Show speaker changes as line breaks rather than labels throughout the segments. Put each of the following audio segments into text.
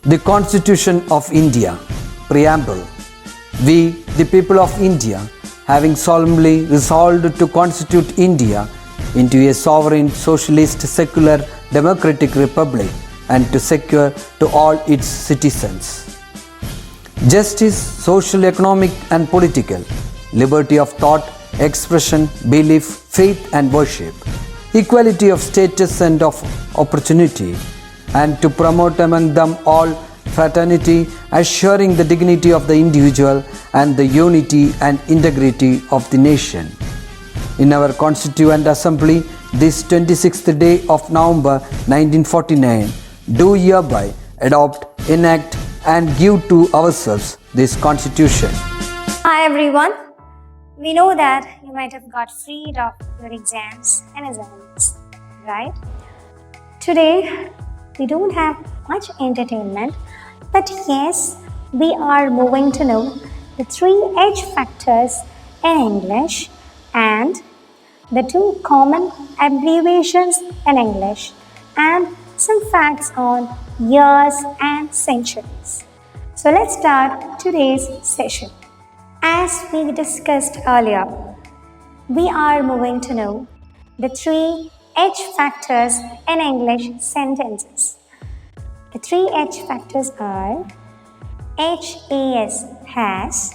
The Constitution of India, Preamble. We, the people of India, having solemnly resolved to constitute India into a sovereign, socialist, secular, democratic republic and to secure to all its citizens justice, social, economic and political, liberty of thought, expression, belief, faith and worship, equality of status and of opportunity, and to promote among them all fraternity, assuring the dignity of the individual and the unity and integrity of the nation. In our Constituent Assembly, this 26th day of November 1949, do hereby adopt, enact and give to ourselves this Constitution.
Hi everyone. We know that you might have got freed of your exams and assignments, right? Today, we don't have much entertainment, but yes, we are moving to know the 3 H factors in English and the 2 common abbreviations in English and some facts on years and centuries. So let's start today's session. As we discussed earlier, we are moving to know the 3 H factors in English sentences. The 3 H factors are HAS, has,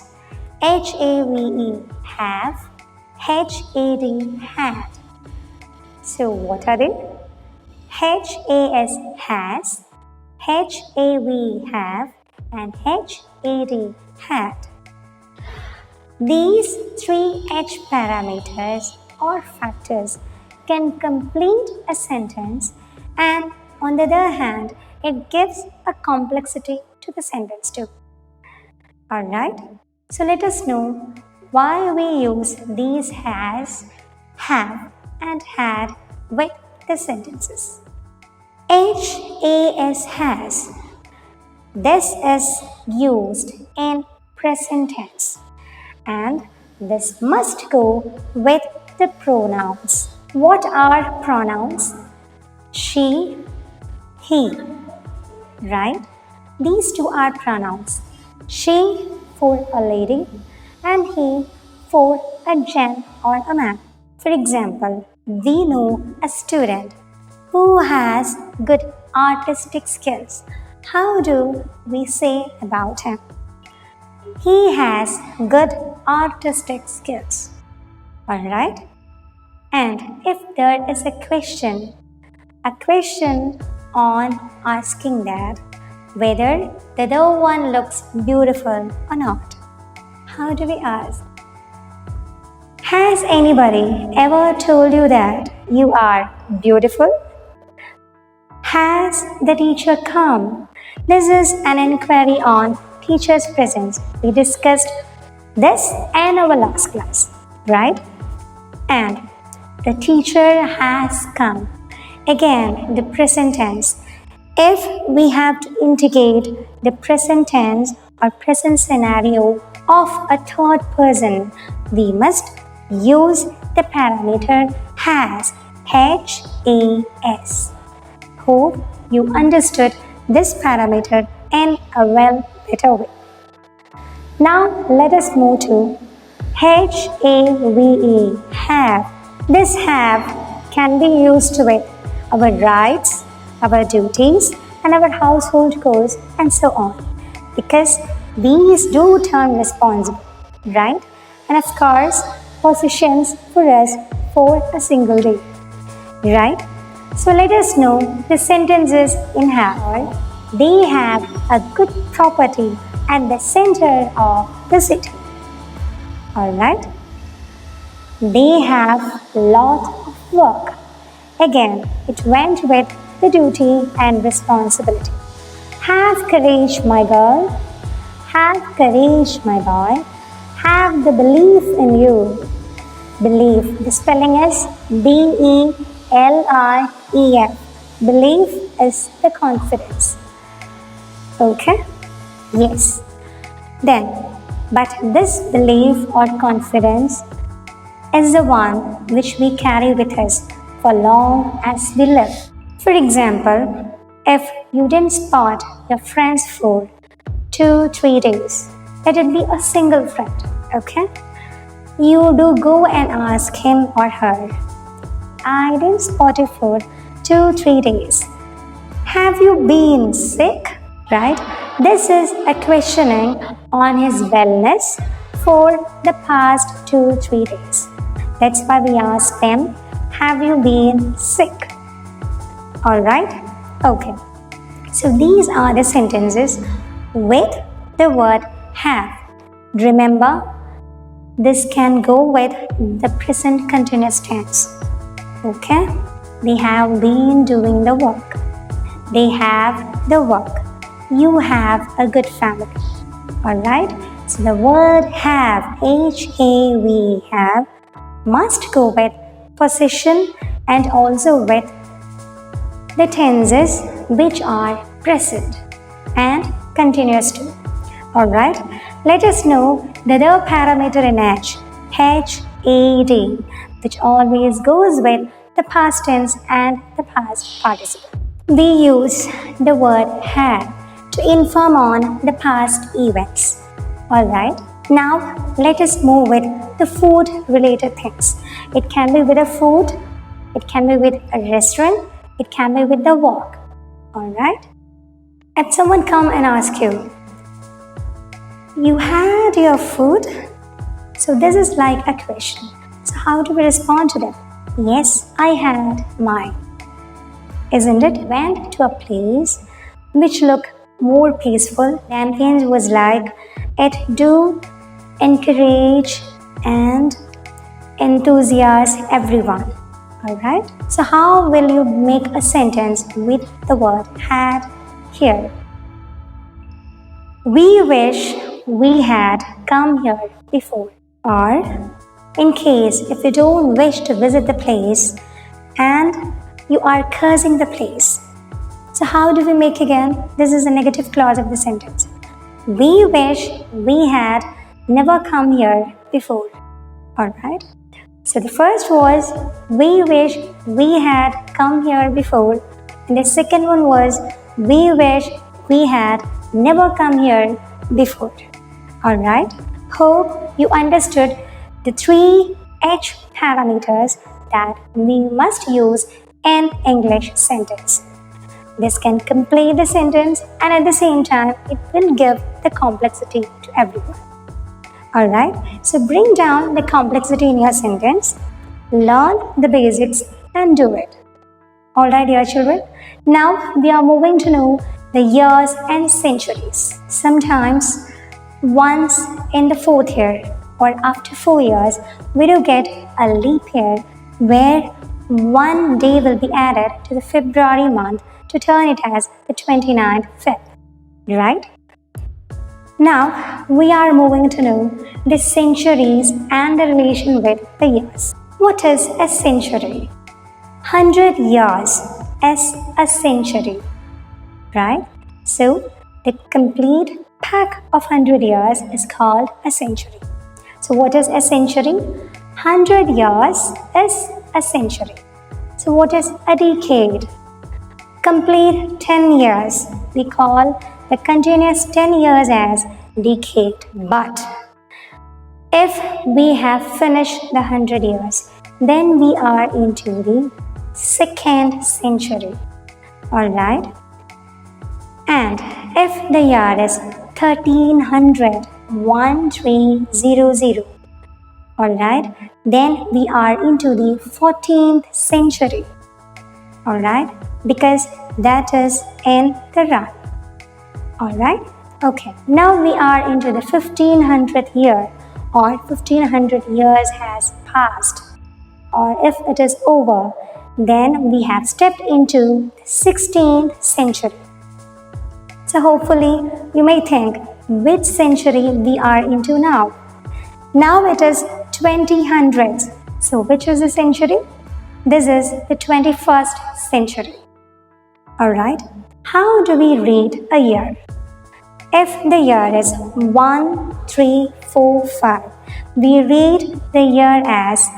HAVE, have, HAD, had. So what are they? HAS, has, HAV, have, and HAD, had. These 3 H parameters or factors can complete a sentence, and on the other hand, it gives a complexity to the sentence too. Alright, so let us know why we use these has, have and had with the sentences. HAS, has. This is used in present tense and this must go with the pronouns. What are pronouns? She, he, right? These 2 are pronouns. She for a lady and he for a gent or a man. For example, we know a student who has good artistic skills. How do we say about him? He has good artistic skills. Alright? And if there is a question on asking that whether the other one looks beautiful or not, how do we ask? Has anybody ever told you that you are beautiful? Has the teacher come? This is an inquiry on teacher's presence. We discussed this in our last class, right? And the teacher has come. Again, the present tense. If we have to indicate the present tense or present scenario of a third person, we must use the parameter has, H-A-S. Hope you understood this parameter in a better way. Now let us move to H-A-V-E, have. This have can be used with our rights, our duties, and our household chores, and so on. Because these do turn responsible, right? And of course, possessions for us for a single day, right? So let us know the sentences in have. They have a good property at the center of the city. Alright? They have a lot of work. Again, it went with the duty and responsibility. Have courage, my girl. Have courage, my boy. Have the belief in you. Belief, the spelling is B-E-L-I-E-F. Belief is the confidence. Okay? Yes. Then, but this belief or confidence is the one which we carry with us for long as we live. For example, if you didn't spot your friend's food 2-3 days. Let it be a single friend, okay? You do go and ask him or her, I didn't spot your food 2-3 days. Have you been sick? Right? This is a questioning on his wellness for the past 2-3 days. That's why we ask them, have you been sick? Alright? Okay. So these are the sentences with the word have. Remember, this can go with the present continuous tense. Okay? They have been doing the work. They have the work. You have a good family. Alright? So the word have, H-A-V, have, must go with possession and also with the tenses which are present and continuous too. Alright? Let us know the other parameter in H, H-A-D, which always goes with the past tense and the past participle. We use the word had to inform on the past events. Alright, now let us move with the food related things. It can be with a food, it can be with a restaurant, it can be with the walk. Alright, if someone come and ask you, you had your food? So this is like a question. So how do we respond to them? Yes, I had mine. Isn't it? Went to a place which looked more peaceful. The ambience was like it do encourage and enthusiasm everyone. Alright? So how will you make a sentence with the word had here? We wish we had come here before. Or in case if you don't wish to visit the place and you are cursing the place. So how do we make again? This is a negative clause of the sentence. We wish we had never come here before. Alright? So the first was, we wish we had come here before. And the second one was, we wish we had never come here before. Alright? Hope you understood the 3 H parameters that we must use in English sentence. This can complete the sentence and at the same time it will give the complexity to everyone. Alright, so bring down the complexity in your sentence, learn the basics and do it. Alright dear children, now we are moving to know the years and centuries. Sometimes once in the 4th year or after 4 years, we do get a leap year where one day will be added to the February month to turn it as the 29th Feb. Right? Now, we are moving to know the centuries and the relation with the years. What is a century? 100 years is a century. Right? So, the complete pack of 100 years is called a century. So, what is a century? 100 years is a century. So, what is a decade? Complete 10 years. We call the continuous 10 years as decade. But if we have finished the 100 years, then we are into the 2nd century. Alright? And if the year is 1300, 1300, alright, then we are into the 14th century. Alright? Because that is in the run. Alright? Okay. Now we are into the 1500th year or 1500 years has passed. Or if it is over, then we have stepped into the 16th century. So hopefully you may think which century we are into now. Now it is 2000s. So which is the century? This is the 21st century. Alright, how do we read a year? If the year is 1, 3, 4, 5, we read the year as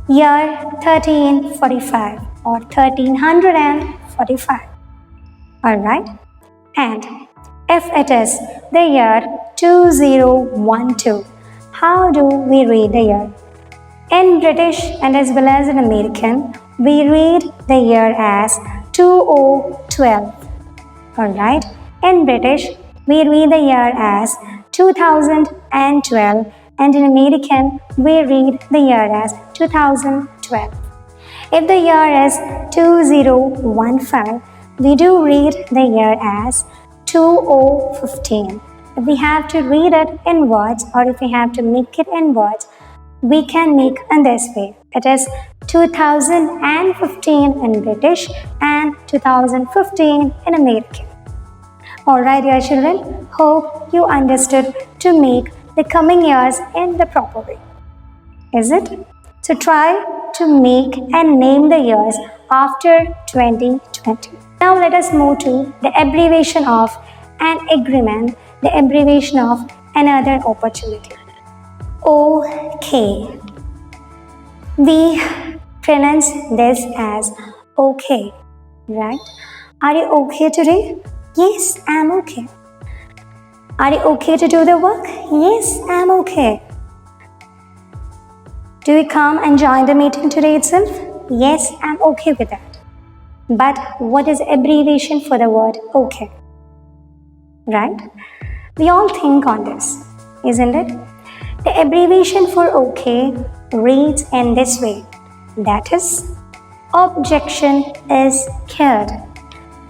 year 1345 or 1345. Alright, And if it is the year 2012, how do we read the year? In British and as well as in American, we read the year as 2012. Alright, in British, we read the year as 2012, and in American, we read the year as 2012. If the year is 2015, we do read the year as 2015. If we have to read it in words, or if we have to make it in words, we can make in this way. It is 2015 in British and 2015 in American. Alright, dear children, hope you understood to make the coming years in the proper way. Is it? So try to make and name the years after 2020. Now let us move to the abbreviation of an agreement, the abbreviation of another opportunity. OK. We pronounce this as OK, right? Are you okay today? Yes, I'm okay. Are you okay to do the work? Yes, I'm okay. Do you come and join the meeting today itself? Yes, I'm okay with that. But what is abbreviation for the word okay? Right? We all think on this, isn't it? The abbreviation for okay reads in this way. That is, objection is killed.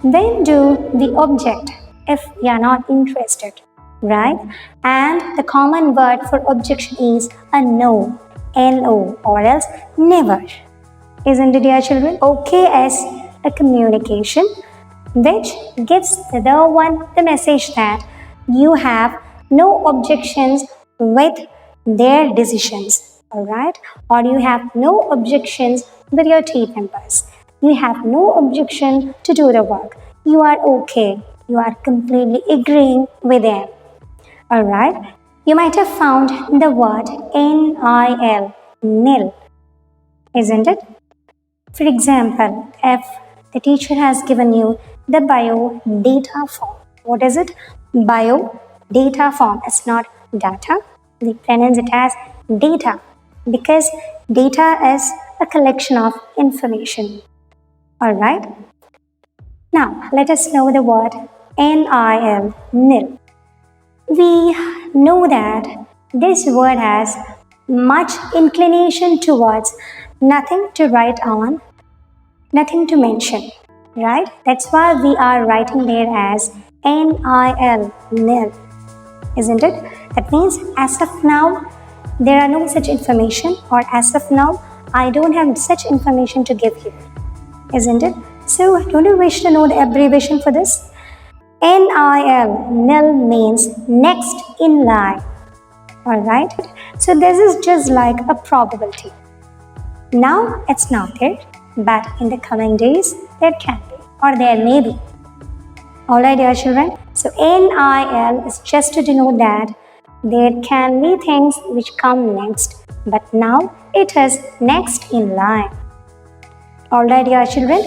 When do the object if we are not interested, right? And the common word for objection is a no, N-O, or else never. Isn't it, dear children? Okay is a communication which gives the other one the message that you have no objections with their decisions, alright? Or you have no objections with your team members. You have no objection to do the work. You are okay. You are completely agreeing with them. Alright? You might have found the word NIL, nil, isn't it? For example, if the teacher has given you the bio data form. What is it? Bio data form. It's not data. We pronounce it as data because data is a collection of information. Alright? Now, let us know the word NIL, nil. We know that this word has much inclination towards nothing to write on, nothing to mention, right? That's why we are writing there as NIL, nil, isn't it? That means as of now, there are no such information, or as of now, I don't have such information to give you, isn't it? So, don't you wish to know the abbreviation for this? NIL, nil, means next in line. Alright? So, this is just like a probability. Now, it's not there, but in the coming days, there can be, or there may be. Alright, dear children? So, NIL is just to denote that there can be things which come next, but now it is next in line. Alright, dear children?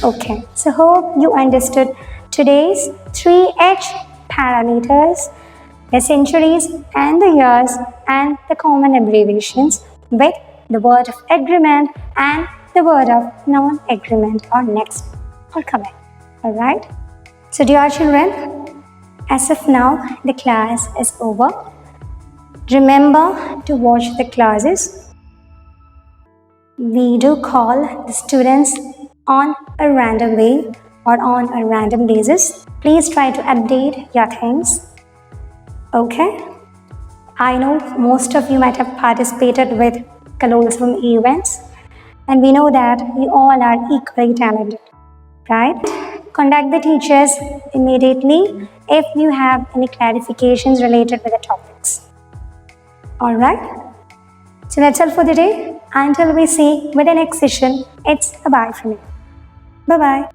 Okay, so hope you understood today's 3H parameters, the centuries and the years and the common abbreviations with the word of agreement and the word of non-agreement or next or coming. Alright? So dear children, as of now the class is over. Remember to watch the classes. We do call the students on a random way or on a random basis. Please try to update your things. Okay? I know most of you might have participated with Colosseum events, and we know that you all are equally talented, right? Contact the teachers immediately if you have any clarifications related with the topics. Alright? So that's all for the day. Until we see with the next session, it's a bye from me. Bye-bye.